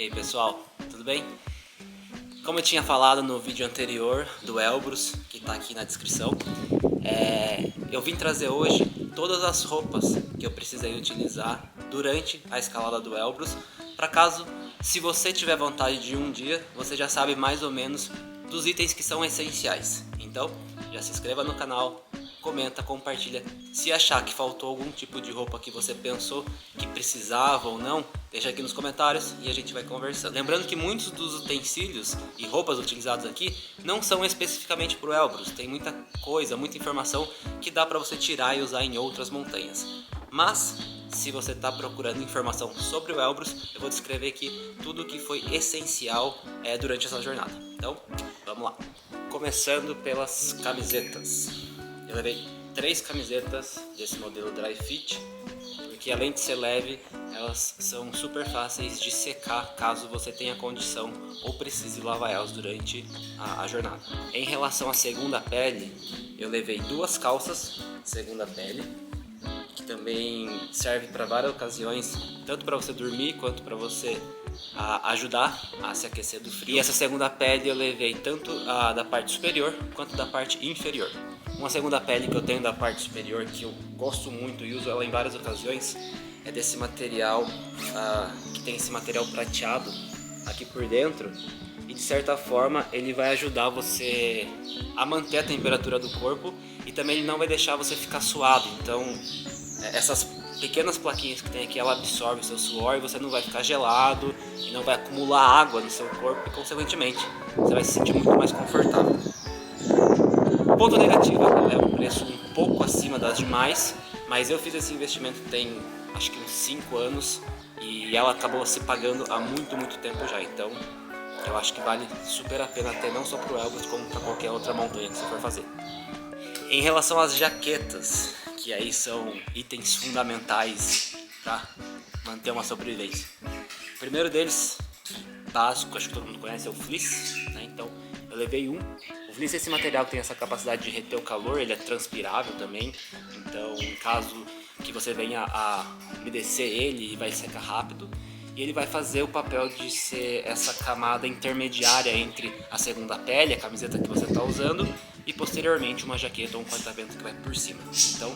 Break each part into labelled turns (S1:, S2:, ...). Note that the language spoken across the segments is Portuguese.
S1: E aí pessoal, tudo bem? Como eu tinha falado no vídeo anterior do Elbrus, que está aqui na descrição, eu vim trazer hoje todas as roupas que eu precisei utilizar durante a escalada do Elbrus, para caso, se você tiver vontade de ir um dia, você já sabe mais ou menos dos itens que são essenciais. Então, já se inscreva no canal, comenta, compartilha. Se achar que faltou algum tipo de roupa que você pensou que precisava ou não, deixa aqui nos comentários e a gente vai conversando. Lembrando que muitos dos utensílios e roupas utilizados aqui não são especificamente para o Elbrus. Tem muita coisa, muita informação que dá para você tirar e usar em outras montanhas. Mas, se você está procurando informação sobre o Elbrus, eu vou descrever aqui tudo o que foi essencial durante essa jornada. Então, vamos lá. Começando pelas camisetas. Eu levei 3 camisetas desse modelo Dry Fit, porque além de ser leve, elas são super fáceis de secar caso você tenha condição ou precise lavar elas durante a jornada. Em relação à segunda pele, eu levei 2 calças segunda pele, que também serve para várias ocasiões, tanto para você dormir quanto para você ajudar a se aquecer do frio. E essa segunda pele eu levei tanto da parte superior quanto da parte inferior. Uma segunda pele que eu tenho da parte superior, que eu gosto muito e uso ela em várias ocasiões, é desse material, que tem esse material prateado aqui por dentro, e de certa forma ele vai ajudar você a manter a temperatura do corpo e também ele não vai deixar você ficar suado. Então essas pequenas plaquinhas que tem aqui, ela absorve o seu suor e você não vai ficar gelado e não vai acumular água no seu corpo e consequentemente você vai se sentir muito mais confortável. O ponto negativo é um preço um pouco acima das demais, mas eu fiz esse investimento tem acho que uns 5 anos e ela acabou se pagando há muito tempo já, então eu acho que vale super a pena ter, não só para o Elbrus como para qualquer outra montanha que você for fazer. Em relação às jaquetas, que aí são itens fundamentais para manter uma sobrevivência. O primeiro deles, básico, acho que todo mundo conhece, é o fleece, né? Então eu levei um. O fleece é esse material que tem essa capacidade de reter o calor, ele é transpirável também, então em caso que você venha a umedecer ele vai secar rápido. E ele vai fazer o papel de ser essa camada intermediária entre a segunda pele, a camiseta que você está usando, e posteriormente uma jaqueta ou um corta-vento que vai por cima. Então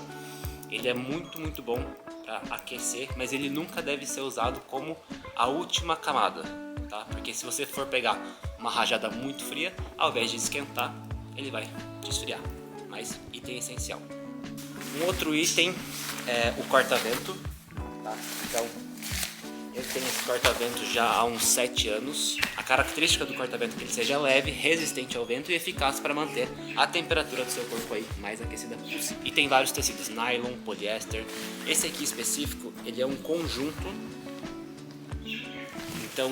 S1: ele é muito bom para aquecer, mas ele nunca deve ser usado como a última camada, tá? Porque se você for pegar uma rajada muito fria, ao invés de esquentar, ele vai te esfriar. Mas item essencial. Um outro item é o corta-vento, tá? Então eu tenho esse corta-vento já há uns 7 anos. A característica do corta-vento é que ele seja leve, resistente ao vento e eficaz para manter a temperatura do seu corpo aí mais aquecida possível. E tem vários tecidos, nylon, poliéster. Esse aqui específico, ele é um conjunto. Então,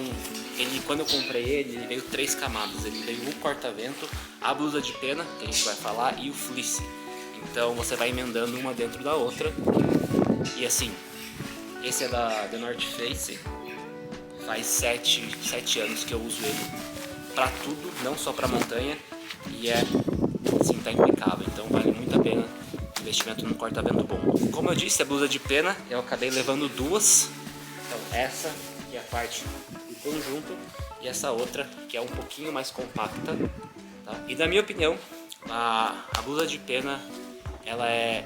S1: quando eu comprei ele veio 3 camadas. Ele veio o corta-vento, a blusa de pena, que a gente vai falar, e o fleece. Então você vai emendando uma dentro da outra. E assim, esse é da The North Face, faz 7 anos que eu uso ele pra tudo, não só pra montanha, e assim, tá impecável, então vale muito a pena o investimento num corta-vento bom. Como eu disse, a blusa de pena, eu acabei levando 2, então essa que é a parte do conjunto, e essa outra que é um pouquinho mais compacta, tá? E na minha opinião, a blusa de pena, ela é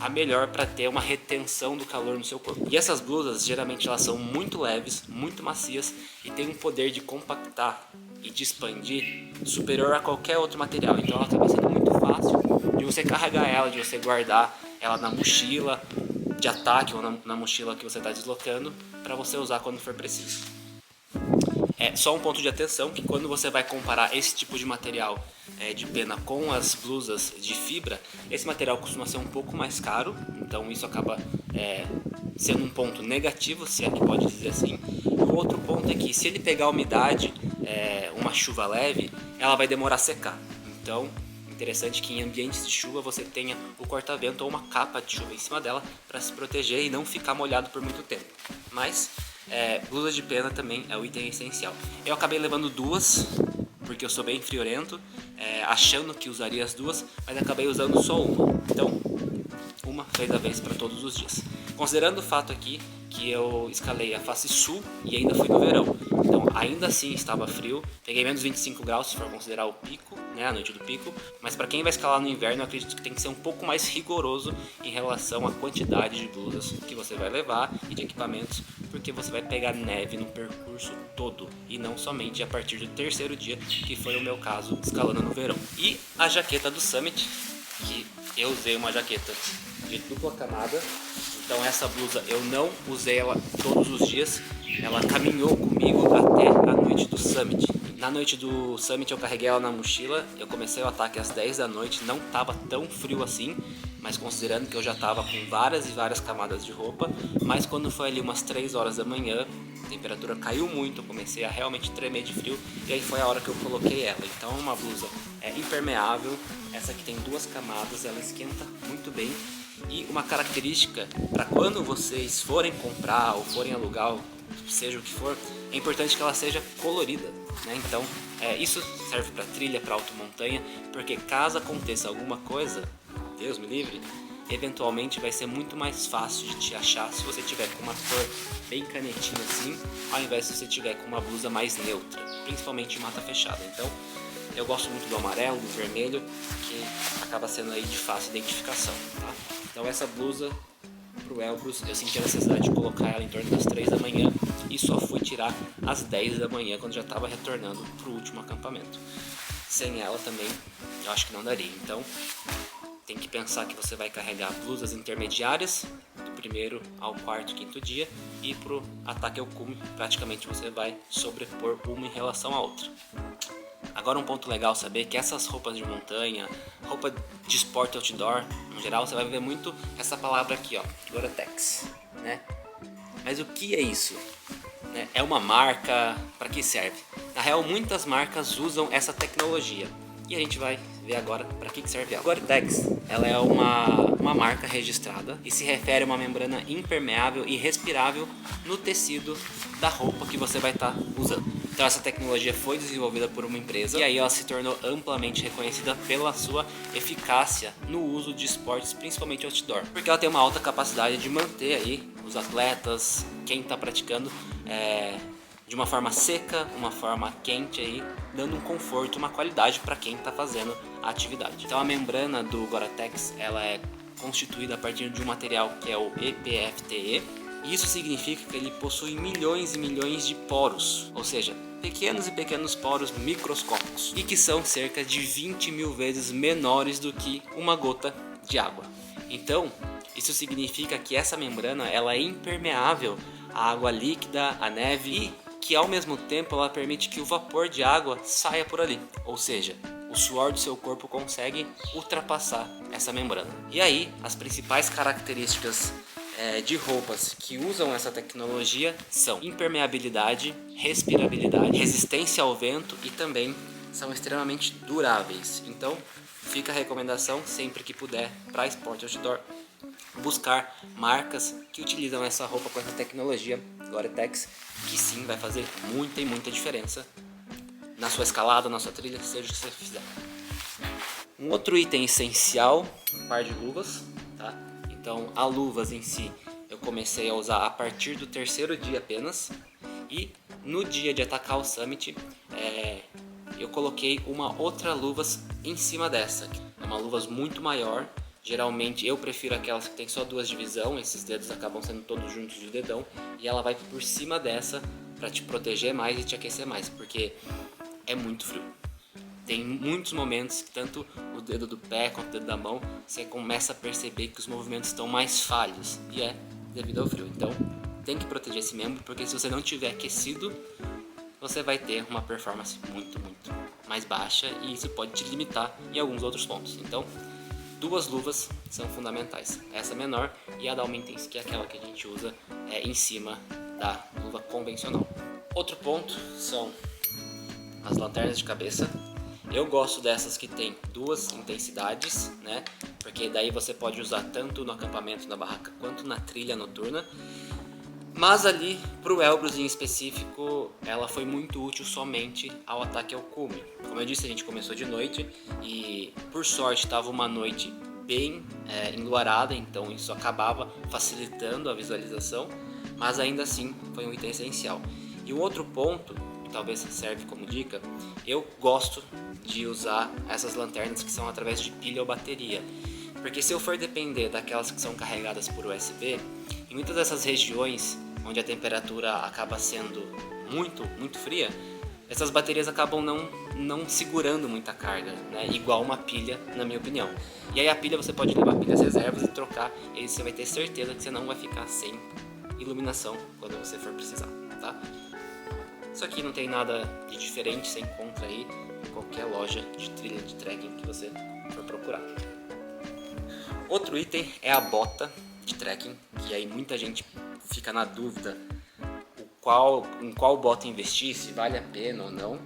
S1: a melhor para ter uma retenção do calor no seu corpo. E essas blusas, geralmente elas são muito leves, muito macias e tem um poder de compactar e de expandir superior a qualquer outro material. Então ela acaba sendo muito fácil de você carregar ela, de você guardar ela na mochila de ataque ou na mochila que você está deslocando para você usar quando for preciso. É só um ponto de atenção que quando você vai comparar esse tipo de material de pena com as blusas de fibra, esse material costuma ser um pouco mais caro, então isso acaba sendo um ponto negativo, se é que pode dizer assim. O outro ponto é que se ele pegar umidade, uma chuva leve, ela vai demorar a secar. Então, interessante que em ambientes de chuva você tenha o corta-vento ou uma capa de chuva em cima dela para se proteger e não ficar molhado por muito tempo. Mas blusa de pena também é o item essencial. Eu acabei levando 2, porque eu sou bem friorento, achando que usaria as 2, mas acabei usando só uma. Então, uma fez a vez para todos os dias. Considerando o fato aqui que eu escalei a face sul e ainda fui no verão. Então ainda assim estava frio, peguei menos 25 graus se for considerar o pico, né, a noite do pico. Mas para quem vai escalar no inverno, eu acredito que tem que ser um pouco mais rigoroso em relação à quantidade de blusas que você vai levar e de equipamentos, porque você vai pegar neve no percurso todo e não somente a partir do terceiro dia, que foi o meu caso escalando no verão. E a jaqueta do Summit, que eu usei uma jaqueta de dupla camada, então essa blusa eu não usei ela todos os dias, ela caminhou comigo até a noite do Summit. Na noite do Summit eu carreguei ela na mochila, eu comecei o ataque às 10 da noite, não estava tão frio assim, mas considerando que eu já estava com várias e várias camadas de roupa, mas quando foi ali umas 3 horas da manhã, a temperatura caiu muito, eu comecei a realmente tremer de frio, e aí foi a hora que eu coloquei ela. Então é uma blusa impermeável, essa aqui tem 2 camadas, ela esquenta muito bem. E uma característica para quando vocês forem comprar ou forem alugar, seja o que for, é importante que ela seja colorida, né? Então isso serve para trilha, para alta montanha, porque caso aconteça alguma coisa, Deus me livre, eventualmente vai ser muito mais fácil de te achar se você tiver com uma cor bem canetinha assim, ao invés de você tiver com uma blusa mais neutra, principalmente em mata fechada. Então eu gosto muito do amarelo, do vermelho, que acaba sendo aí de fácil identificação, tá? Então essa blusa pro Elbrus eu senti a necessidade de colocar ela em torno das 3 da manhã e só fui tirar às 10 da manhã quando já estava retornando pro último acampamento. Sem ela também eu acho que não daria, então tem que pensar que você vai carregar blusas intermediárias do primeiro ao quarto, quinto dia, e pro ataque ao cume praticamente você vai sobrepor uma em relação à outra. Agora um ponto legal saber que essas roupas de montanha, roupa de esporte outdoor, no geral você vai ver muito essa palavra aqui, ó, Gore-Tex, né? Mas o que é isso? É uma marca, para que serve? Na real, muitas marcas usam essa tecnologia e a gente vai ver agora para que serve ela. Gore-Tex, ela é uma marca registrada e se refere a uma membrana impermeável e respirável no tecido da roupa que você vai estar usando. Então essa tecnologia foi desenvolvida por uma empresa e aí ela se tornou amplamente reconhecida pela sua eficácia no uso de esportes, principalmente outdoor, porque ela tem uma alta capacidade de manter aí os atletas, quem está praticando, de uma forma seca, uma forma quente aí, dando um conforto, uma qualidade para quem está fazendo a atividade. Então a membrana do Gore-Tex ela é constituída a partir de um material que é o EPFTE. Isso significa que ele possui milhões e milhões de poros, ou seja, pequenos e pequenos poros microscópicos, e que são cerca de 20 mil vezes menores do que uma gota de água. Então, isso significa que essa membrana ela é impermeável à água líquida, à neve, e que ao mesmo tempo ela permite que o vapor de água saia por ali, ou seja, o suor do seu corpo consegue ultrapassar essa membrana. E aí, as principais características de roupas que usam essa tecnologia são impermeabilidade, respirabilidade, resistência ao vento e também são extremamente duráveis. Então fica a recomendação sempre que puder para esporte outdoor buscar marcas que utilizam essa roupa com essa tecnologia Gore-Tex, que sim vai fazer muita e muita diferença na sua escalada, na sua trilha, seja o que você fizer. Um outro item essencial, um par de luvas, tá? Então, as luvas em si eu comecei a usar a partir do terceiro dia apenas. E no dia de atacar o Summit, eu coloquei uma outra luvas em cima dessa. É uma luvas muito maior. Geralmente eu prefiro aquelas que tem só 2 divisões, esses dedos acabam sendo todos juntos de dedão. E ela vai por cima dessa para te proteger mais e te aquecer mais, porque é muito frio. Tem muitos momentos que tanto o dedo do pé quanto o dedo da mão você começa a perceber que os movimentos estão mais falhos e é devido ao frio. Então tem que proteger esse membro, porque se você não tiver aquecido você vai ter uma performance muito mais baixa e isso pode te limitar em alguns outros pontos. Então 2 luvas são fundamentais, essa menor e a da Alma Intense, que é aquela que a gente usa em cima da luva convencional. Outro ponto são as lanternas de cabeça. Eu gosto dessas que tem 2 intensidades, né? Porque daí você pode usar tanto no acampamento, na barraca, quanto na trilha noturna. Mas ali, pro Elbrus em específico, ela foi muito útil somente ao ataque ao cume. Como eu disse, a gente começou de noite e, por sorte, estava uma noite bem enluarada, então isso acabava facilitando a visualização. mas ainda assim foi um item essencial. E um outro ponto, que talvez serve como dica, eu gosto de usar essas lanternas que são através de pilha ou bateria. Porque se eu for depender daquelas que são carregadas por USB, em muitas dessas regiões onde a temperatura acaba sendo muito fria, essas baterias acabam não segurando muita carga, né? Igual uma pilha, na minha opinião. E aí a pilha você pode levar pilhas reservas e trocar, e aí você vai ter certeza que você não vai ficar sem iluminação quando você for precisar, tá? Isso aqui não tem nada de diferente, você encontra aí em qualquer loja de trilha de trekking que você for procurar. Outro item é a bota de trekking, que aí muita gente fica na dúvida em qual bota investir, se vale a pena ou não.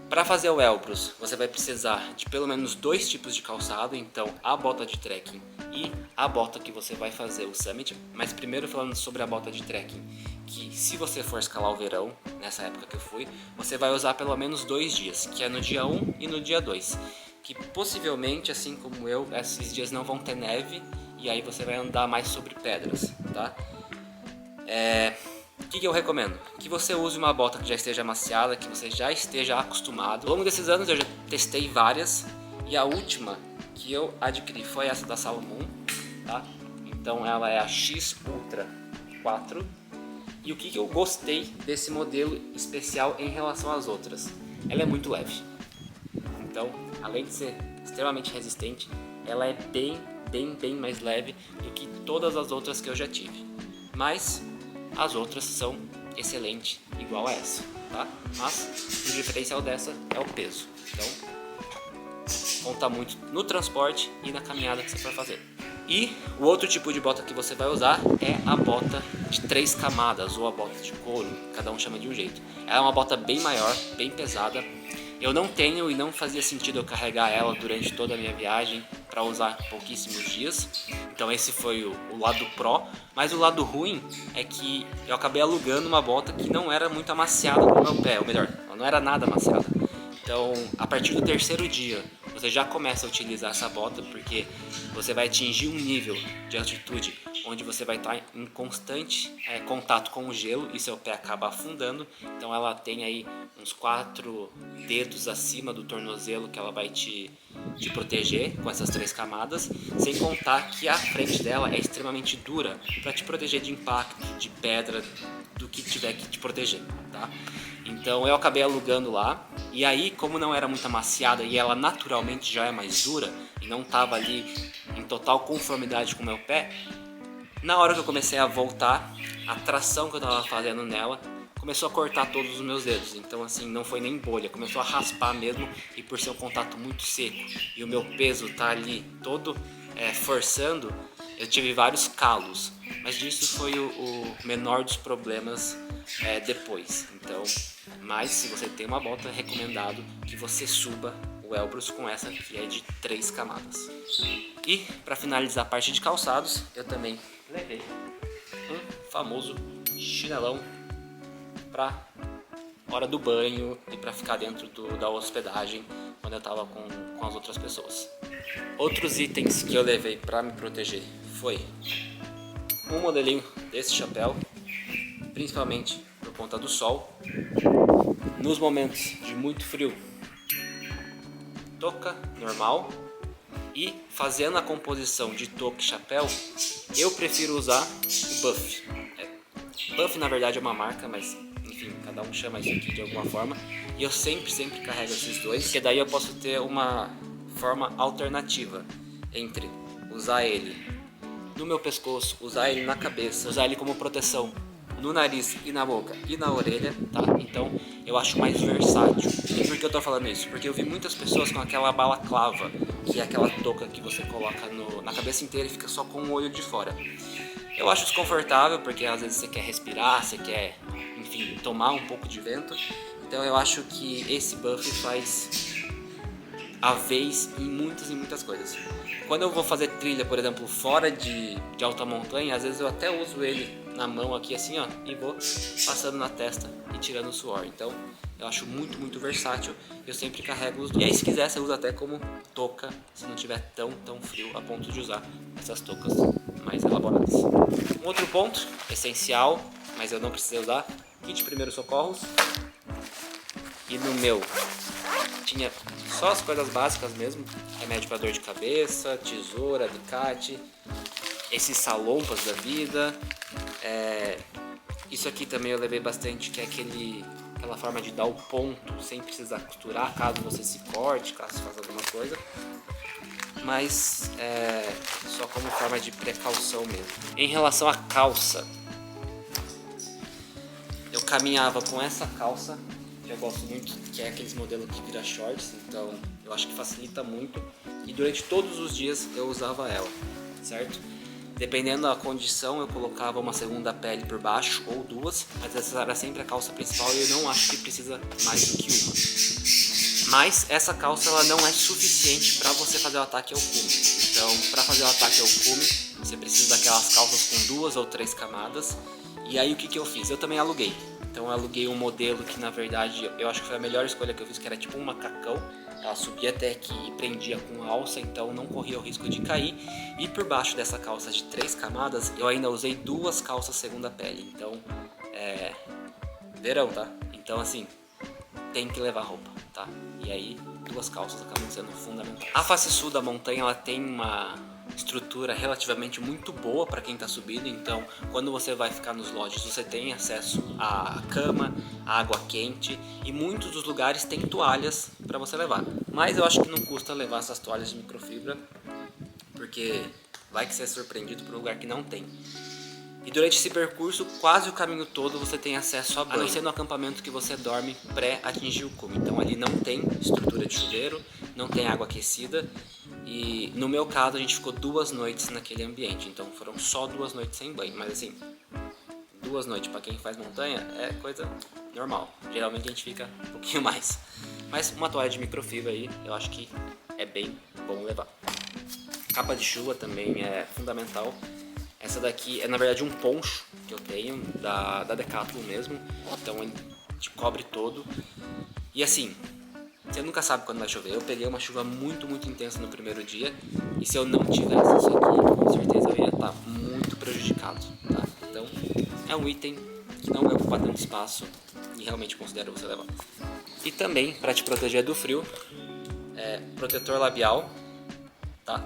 S1: Para fazer o Elbrus, você vai precisar de pelo menos 2 tipos de calçado, então a bota de trekking e a bota que você vai fazer o Summit. Mas primeiro falando sobre a bota de trekking, que se você for escalar o verão, nessa época que eu fui, você vai usar pelo menos 2 dias, que é no dia 1 e no dia 2. Que possivelmente, assim como eu, esses dias não vão ter neve e aí você vai andar mais sobre pedras, tá? O que eu recomendo? Que você use uma bota que já esteja amaciada, que você já esteja acostumado. Ao longo desses anos eu já testei várias e a última que eu adquiri foi essa da Salomon, tá? Então ela é a X Ultra 4. E o que eu gostei desse modelo especial em relação às outras? Ela é muito leve. Então, além de ser extremamente resistente, ela é bem mais leve do que todas as outras que eu já tive. Mas as outras são excelentes, igual a essa, tá? Mas o diferencial dessa é o peso. Então, conta muito no transporte e na caminhada que você for fazer. E o outro tipo de bota que você vai usar é a bota de 3 camadas ou a bota de couro, cada um chama de um jeito. Ela é uma bota bem maior, bem pesada. Eu não tenho e não fazia sentido eu carregar ela durante toda a minha viagem para usar pouquíssimos dias. Então esse foi o lado pró, mas o lado ruim é que eu acabei alugando uma bota que não era muito amaciada com o meu pé, ou melhor, ela não era nada amaciada. Então a partir do 3º dia você já começa a utilizar essa bota, porque você vai atingir um nível de altitude onde você vai estar em constante contato com o gelo e seu pé acaba afundando. Então ela tem aí uns 4 dedos acima do tornozelo que ela vai te proteger com essas 3 camadas, sem contar que a frente dela é extremamente dura para te proteger de impacto, de pedra, do que tiver que te proteger, tá? Então eu acabei alugando lá, e aí como não era muito amaciada e ela naturalmente já é mais dura e não estava ali em total conformidade com o meu pé, na hora que eu comecei a voltar, a tração que eu estava fazendo nela começou a cortar todos os meus dedos. Então assim, não foi nem bolha, começou a raspar mesmo, e por ser um contato muito seco e o meu peso tá ali todo forçando, eu tive vários calos, mas disso foi o menor dos problemas depois. Então, mas se você tem uma bota, é recomendado que você suba o Elbrus com essa que é de 3 camadas. E para finalizar a parte de calçados, eu também levei um famoso chinelão para hora do banho e para ficar dentro da hospedagem quando eu estava com as outras pessoas. Outros itens que eu levei para me proteger foi um modelinho desse chapéu, principalmente por conta do sol. Nos momentos de muito frio, touca normal, e fazendo a composição de touca e chapéu, eu prefiro usar o Buff. Buff na verdade é uma marca, mas enfim, cada um chama isso aqui de alguma forma, e eu sempre carrego esses dois, porque daí eu posso ter uma forma alternativa entre usar ele no meu pescoço, usar ele na cabeça, usar ele como proteção no nariz e na boca e na orelha, tá? Então eu acho mais versátil. E por que eu tô falando isso? Porque eu vi muitas pessoas com aquela balaclava, que é aquela touca que você coloca na cabeça inteira e fica só com o olho de fora. Eu acho desconfortável, porque às vezes você quer respirar, você quer, enfim, tomar um pouco de vento. Então eu acho que esse Buff faz a vez em muitas coisas. Quando eu vou fazer trilha, por exemplo, fora de alta montanha, às vezes eu até uso ele na mão aqui assim, ó, e vou passando na testa e tirando o suor. Então eu acho muito versátil, eu sempre carrego os dois. E aí se quiser você usa até como touca, se não tiver tão frio a ponto de usar essas toucas mais elaboradas. Um outro ponto essencial, mas eu não precisei usar, kit de primeiros socorros. E no meu tinha só as coisas básicas mesmo, remédio para dor de cabeça, tesoura, alicate, esses salompas da vida. Isso aqui também eu levei bastante, que é aquela forma de dar o ponto sem precisar costurar, caso você se corte, caso faça alguma coisa. Mas só como forma de precaução mesmo. Em relação à calça, eu caminhava com essa calça, que eu gosto muito, que é aqueles modelos que vira shorts, então eu acho que facilita muito. E durante todos os dias eu usava ela, certo? Dependendo da condição, eu colocava uma segunda pele por baixo ou duas, mas essa era sempre a calça principal e eu não acho que precisa mais do que uma. Mas essa calça ela não é suficiente para você fazer o ataque ao cume. Então, para fazer o ataque ao cume, você precisa daquelas calças com 2 ou 3 camadas. E aí o que eu fiz? Eu também aluguei. Então eu aluguei um modelo que na verdade eu acho que foi a melhor escolha que eu fiz, que era tipo um macacão. Ela subia até aqui e prendia com alça, então não corria o risco de cair. E por baixo dessa calça de 3 camadas, eu ainda usei 2 calças segunda pele. Então, verão, tá? Então assim, tem que levar roupa, tá? E aí, 2 calças acabam sendo fundamentais. A face sul da montanha, ela tem uma estrutura relativamente muito boa para quem está subindo, então quando você vai ficar nos lodges você tem acesso à cama, à água quente e muitos dos lugares tem toalhas para você levar, mas eu acho que não custa levar essas toalhas de microfibra porque vai que você é surpreendido por um lugar que não tem. E durante esse percurso, quase o caminho todo você tem acesso a banho, a não ser no acampamento que você dorme pré-atingir o cume. Então ali não tem estrutura de chuveiro, não tem água aquecida. E no meu caso a gente ficou 2 noites naquele ambiente, então foram só 2 noites sem banho. Mas assim, 2 noites para quem faz montanha é coisa normal. Geralmente a gente fica um pouquinho mais. Mas uma toalha de microfibra aí eu acho que é bem bom levar. Capa de chuva também é fundamental. Essa daqui é na verdade um poncho que eu tenho da Decathlon mesmo, então ele te cobre todo. E assim, você nunca sabe quando vai chover. Eu peguei uma chuva muito intensa no primeiro dia e se eu não tivesse isso aqui, com certeza eu ia estar muito prejudicado, tá? Então é um item que não vai ocupar tanto espaço e realmente considero você levar. E também, para te proteger do frio, protetor labial, tá?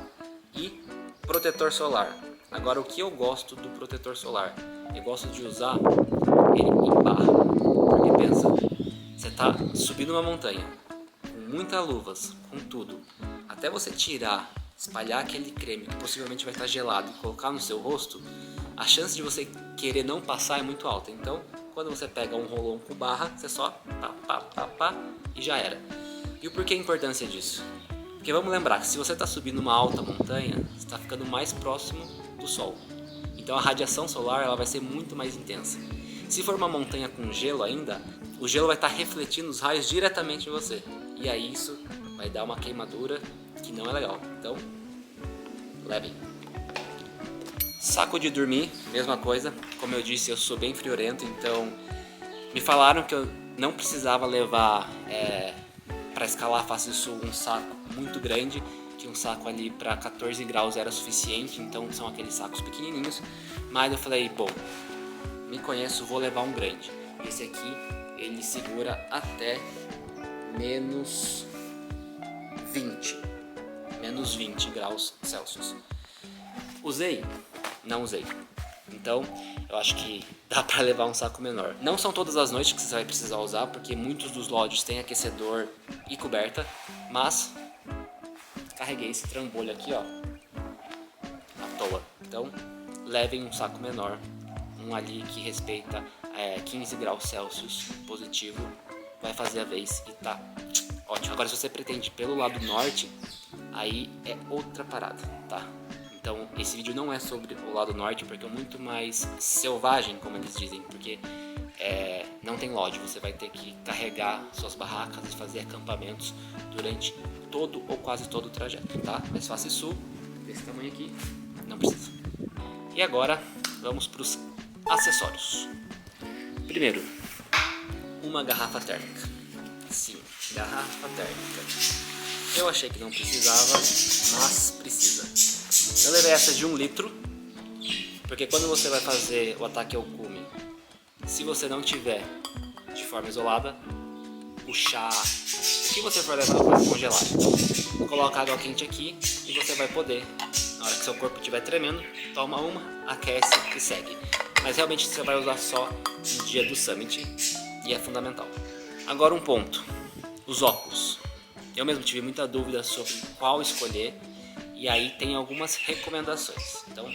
S1: E protetor solar. Agora, o que eu gosto do protetor solar? Eu gosto de usar ele em barra. Porque pensa, você tá subindo uma montanha, com muitas luvas, com tudo. Até você tirar, espalhar aquele creme que possivelmente vai estar gelado e colocar no seu rosto, a chance de você querer não passar é muito alta. Então, quando você pega um rolão com barra, você só pá e já era. E o porquê a importância disso? Porque vamos lembrar que se você está subindo uma alta montanha, você está ficando mais próximo do sol. Então a radiação solar ela vai ser muito mais intensa. Se for uma montanha com gelo ainda, o gelo vai estar refletindo os raios diretamente em você. E aí isso vai dar uma queimadura que não é legal. Então, levem. Saco de dormir, mesma coisa. Como eu disse, eu sou bem friorento, então me falaram que eu não precisava levar para escalar a face sul um saco muito grande, que um saco ali para 14 graus era suficiente, então são aqueles sacos pequenininhos. Mas eu falei, bom, me conheço, vou levar um grande. Esse aqui, ele segura até menos 20 graus Celsius. Usei? Não usei. Então, eu acho que dá pra levar um saco menor. Não são todas as noites que você vai precisar usar, porque muitos dos lodges têm aquecedor e coberta, mas carreguei esse trambolho aqui, ó, à toa. Então, levem um saco menor, um ali que respeita 15 graus Celsius positivo, vai fazer a vez e tá ótimo. Agora, se você pretende pelo lado norte, aí é outra parada, tá? Então, esse vídeo não é sobre o lado norte, porque é muito mais selvagem, como eles dizem, porque não tem lodge, você vai ter que carregar suas barracas e fazer acampamentos durante todo ou quase todo o trajeto, tá? Mas face sul, desse tamanho aqui, não precisa. E agora, vamos para os acessórios. Primeiro, uma garrafa térmica. Sim, garrafa térmica. Eu achei que não precisava, mas precisa. Eu levei essa de 1 litro Porque quando você vai fazer o ataque ao cume, se você não tiver de forma isolada, o chá, o que você for levar vai congelar. Então, coloca água quente aqui e você vai poder, na hora que seu corpo estiver tremendo, toma uma, aquece e segue. Mas realmente você vai usar só no dia do Summit e é fundamental. Agora um ponto, os óculos. Eu mesmo tive muita dúvida sobre qual escolher e aí tem algumas recomendações. Então,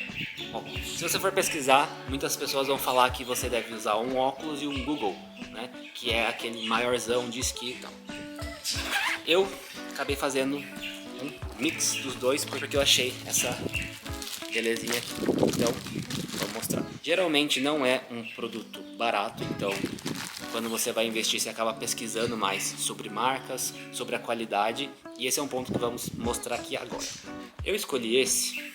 S1: óculos. Se você for pesquisar, muitas pessoas vão falar que você deve usar um óculos e um Google, né? Que é aquele maiorzão de esqui e tal. Eu acabei fazendo um mix dos dois porque eu achei essa belezinha aqui. Então, vou mostrar. Geralmente não é um produto barato, então quando você vai investir você acaba pesquisando mais sobre marcas, sobre a qualidade, e esse é um ponto que vamos mostrar aqui agora. Eu escolhi esse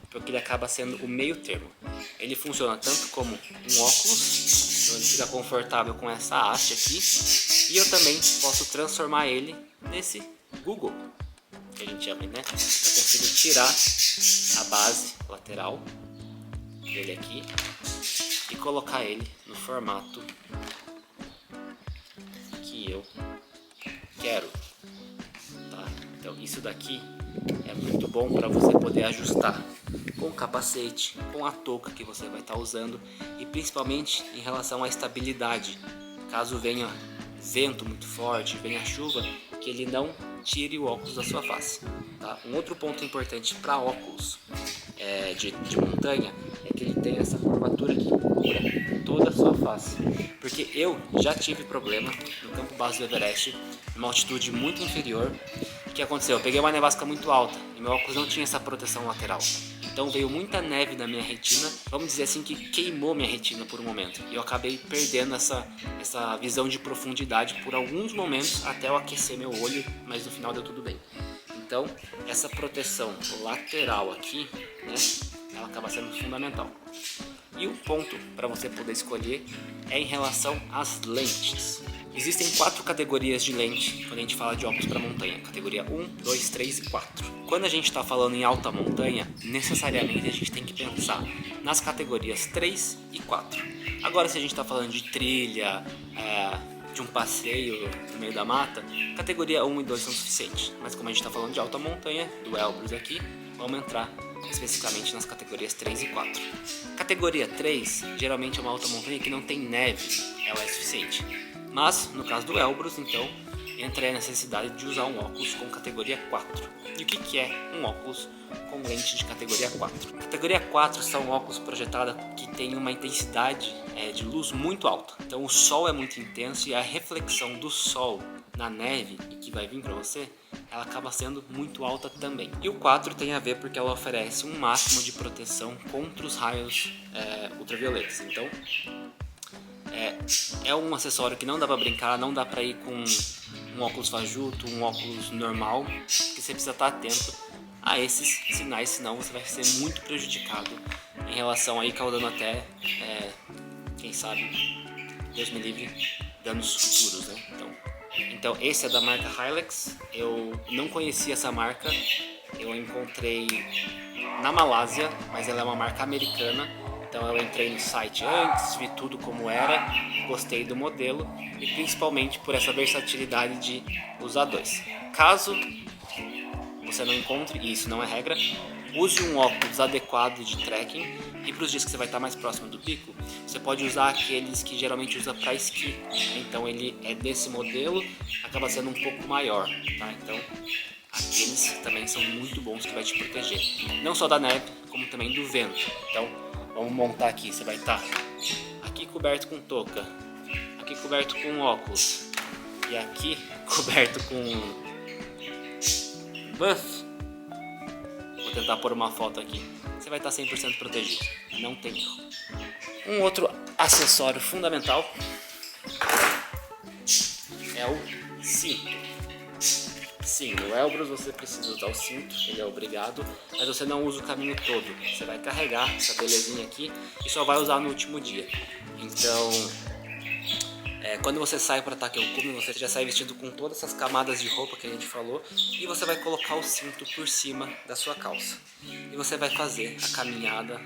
S1: porque ele acaba sendo o meio termo. Ele funciona tanto como um óculos, então ele fica confortável com essa haste aqui, e eu também posso transformar ele nesse Google, que a gente chama, né? Eu consigo tirar a base lateral dele aqui e colocar ele no formato que eu quero, tá? Então isso daqui é muito bom para você poder ajustar com o capacete, com a touca que você vai estar usando e principalmente em relação à estabilidade. Caso venha vento muito forte, venha chuva, que ele não tire o óculos da sua face, tá? Um outro ponto importante para óculos de montanha é que ele tem essa curvatura que cubra toda a sua face, porque eu já tive problema no campo base do Everest, numa altitude muito inferior. O que aconteceu? Eu peguei uma nevasca muito alta e meu óculos não tinha essa proteção lateral, então veio muita neve na minha retina, vamos dizer assim que queimou minha retina por um momento, e eu acabei perdendo essa visão de profundidade por alguns momentos até eu aquecer meu olho, mas no final deu tudo bem. Então essa proteção lateral aqui, né, ela acaba sendo fundamental. E o ponto para você poder escolher é em relação às lentes. Existem 4 categorias de lente quando a gente fala de óculos para montanha: categoria 1, 2, 3 e 4. Quando a gente está falando em alta montanha, necessariamente a gente tem que pensar nas categorias 3 e 4. Agora, se a gente está falando de trilha, de um passeio no meio da mata, categoria 1 e 2 são suficientes. Mas como a gente está falando de alta montanha, do Elbrus aqui, vamos entrar especificamente nas categorias 3 e 4. Categoria 3 geralmente é uma alta montanha que não tem neve, ela é suficiente. Mas no caso do Elbrus, então, entra a necessidade de usar um óculos com categoria 4. E o que é um óculos com lente de categoria 4? Categoria 4 são óculos projetados que têm uma intensidade de luz muito alta. Então o sol é muito intenso e a reflexão do sol na neve que vai vir para você, ela acaba sendo muito alta também. E o 4 tem a ver porque ela oferece um máximo de proteção contra os raios ultravioletas. Então é um acessório que não dá para brincar, não dá para ir com um óculos fajuto, um óculos normal, que você precisa estar atento a esses sinais, senão você vai ser muito prejudicado em relação a ir causando até, quem sabe, Deus me livre, danos futuros, né? Então esse é da marca Hylex. Eu não conhecia essa marca, eu encontrei na Malásia, mas ela é uma marca americana. Então eu entrei no site antes, vi tudo como era, gostei do modelo e principalmente por essa versatilidade de usar dois. Caso você não encontre, e isso não é regra, use um óculos adequado de trekking, e para os dias que você vai estar mais próximo do pico, você pode usar aqueles que geralmente usa para esqui. Então ele é desse modelo, acaba sendo um pouco maior, tá? Então aqueles também são muito bons, que vai te proteger, não só da neve, como também do vento. Então vamos montar aqui, você vai estar aqui coberto com touca, aqui coberto com óculos e aqui coberto com buff. Vou tentar pôr uma foto aqui. Você vai estar 100% protegido, não tem erro. Um outro acessório fundamental é o cinto. Sim, no Elbrus você precisa usar o cinto, ele é obrigado, mas você não usa o caminho todo. Você vai carregar essa belezinha aqui e só vai usar no último dia. Então, Quando você sai para ataque ao cume, você já sai vestido com todas essas camadas de roupa que a gente falou, e você vai colocar o cinto por cima da sua calça. E você vai fazer a caminhada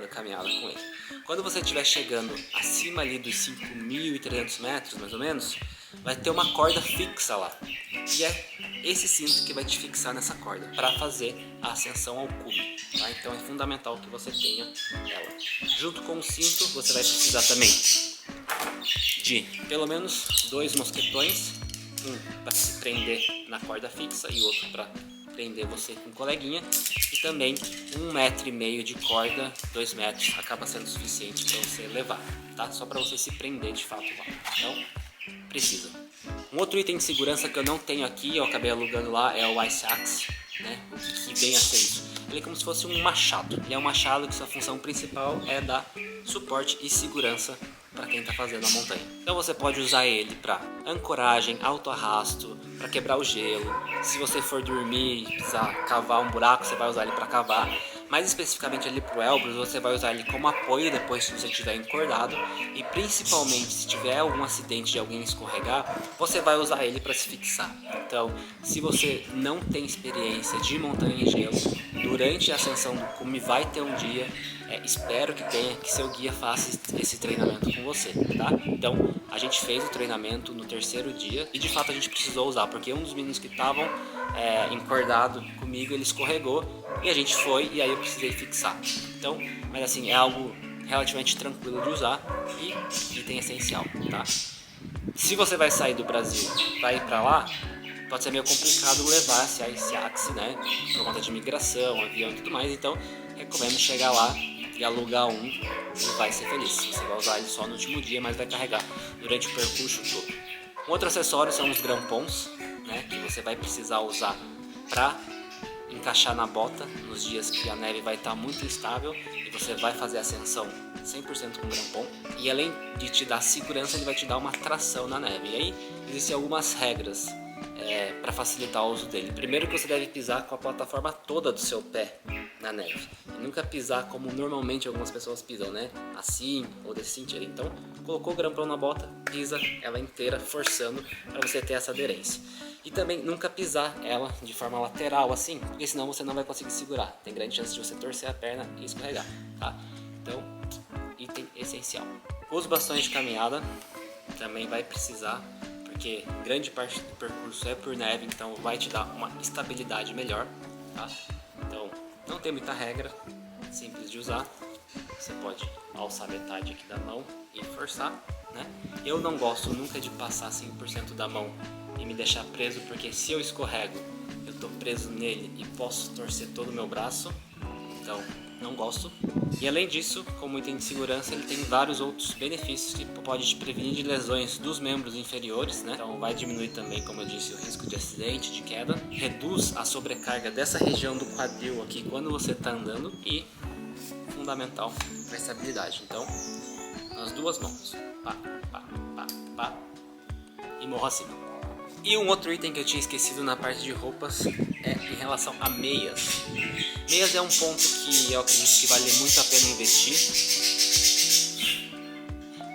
S1: com ele. Quando você estiver chegando acima ali dos 5.300 metros, mais ou menos, vai ter uma corda fixa lá. E é esse cinto que vai te fixar nessa corda para fazer a ascensão ao cume, tá? Então é fundamental que você tenha ela. Junto com o cinto, você vai precisar também de pelo menos 2 mosquetões, um para se prender na corda fixa e outro para prender você com um coleguinha, e também 1,5 metro de corda, 2 metros acaba sendo suficiente para você levar, tá? Só para você se prender de fato lá. Então precisa. Um outro item de segurança que eu não tenho aqui, eu acabei alugando lá, é o Ice Axe, né? O que vem a ser isso? Ele é como se fosse um machado. E é um machado que sua função principal é dar suporte e segurança para quem está fazendo a montanha. Então você pode usar ele para ancoragem, autoarrasto, para quebrar o gelo. Se você for dormir e precisar cavar um buraco, você vai usar ele para cavar. Mais especificamente ali para o Elbrus, você vai usar ele como apoio depois que você estiver encordado, e principalmente se tiver algum acidente de alguém escorregar, você vai usar ele para se fixar. Então, se você não tem experiência de montanha em gelo, durante a ascensão do cume vai ter um dia, espero que tenha, que seu guia faça esse treinamento com você, tá? Então, a gente fez o treinamento no 3º dia e de fato a gente precisou usar, porque um dos meninos que estavam encordado comigo, ele escorregou e a gente foi, e aí eu precisei fixar. Então, mas assim, é algo relativamente tranquilo de usar e item essencial, tá? Se você vai sair do Brasil para ir para lá, pode ser meio complicado levar esse Axe, né? Por conta de imigração, avião e tudo mais. Então, recomendo chegar lá e alugar um e vai ser feliz. Você vai usar ele só no último dia, mas vai carregar durante o percurso todo. Um outro acessório são os grampons, né? Que você vai precisar usar para encaixar na bota nos dias que a neve vai estar muito instável e você vai fazer a ascensão 100% com grampon. E além de te dar segurança, ele vai te dar uma tração na neve. E aí existem algumas regras para facilitar o uso dele. Primeiro, que você deve pisar com a plataforma toda do seu pé na neve, e nunca pisar como normalmente algumas pessoas pisam, né? Assim ou desse sentido. Então, colocou o grampão na bota, pisa ela inteira, forçando para você ter essa aderência. E também nunca pisar ela de forma lateral assim, porque senão você não vai conseguir segurar. Tem grande chance de você torcer a perna e escorregar, tá? Então, item essencial. Os bastões de caminhada também vai precisar, porque grande parte do percurso é por neve, então vai te dar uma estabilidade melhor, tá? Então, não tem muita regra, simples de usar. Você pode alçar metade aqui da mão e forçar, né? Eu não gosto nunca de passar 100% da mão e me deixar preso, porque se eu escorrego, eu tô preso nele e posso torcer todo o meu braço, então não gosto. E além disso, como item de segurança, ele tem vários outros benefícios que pode te prevenir de lesões dos membros inferiores, né? Então vai diminuir também, como eu disse, o risco de acidente, de queda, reduz a sobrecarga dessa região do quadril aqui quando você está andando, e fundamental para a estabilidade. Então, nas duas mãos, pá, pá, pá, pá, e morro acima. E um outro item que eu tinha esquecido na parte de roupas é em relação a meias. Meias é um ponto que eu acredito que vale muito a pena investir.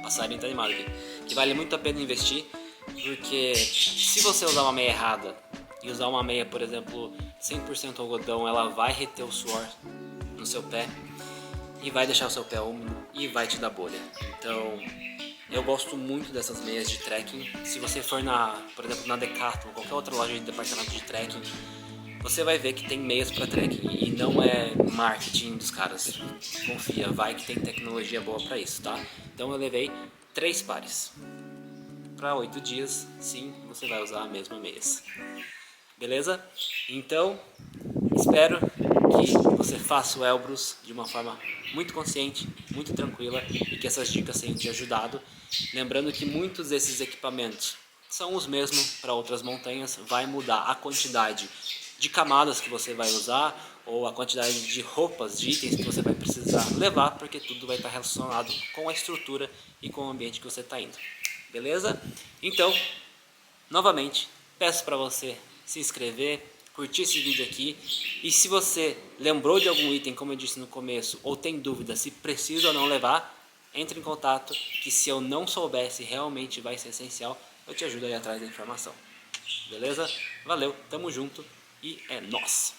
S1: Passarinho tá animado aqui. Que vale muito a pena investir, porque se você usar uma meia errada e usar uma meia, por exemplo, 100% algodão, ela vai reter o suor no seu pé e vai deixar o seu pé úmido e vai te dar bolha. Então, eu gosto muito dessas meias de trekking. Se você for por exemplo, na Decathlon, qualquer outra loja de departamento de trekking, você vai ver que tem meias para trekking, e não é marketing dos caras. Confia, vai que tem tecnologia boa para isso, tá? Então eu levei 3 pares. Para 8 dias, sim, você vai usar a mesma meias. Beleza? Então, espero que você faça o Elbrus de uma forma muito consciente, muito tranquila, e que essas dicas tenham te ajudado. Lembrando que muitos desses equipamentos são os mesmos para outras montanhas, vai mudar a quantidade de camadas que você vai usar, ou a quantidade de roupas, de itens que você vai precisar levar, porque tudo vai estar relacionado com a estrutura e com o ambiente que você está indo. Beleza? Então, novamente, peço para você se inscrever, curtir esse vídeo aqui, e se você lembrou de algum item, como eu disse no começo, ou tem dúvida se precisa ou não levar, entre em contato, que se eu não soubesse realmente vai ser essencial, eu te ajudo aí atrás da informação. Beleza? Valeu, tamo junto e é nóis!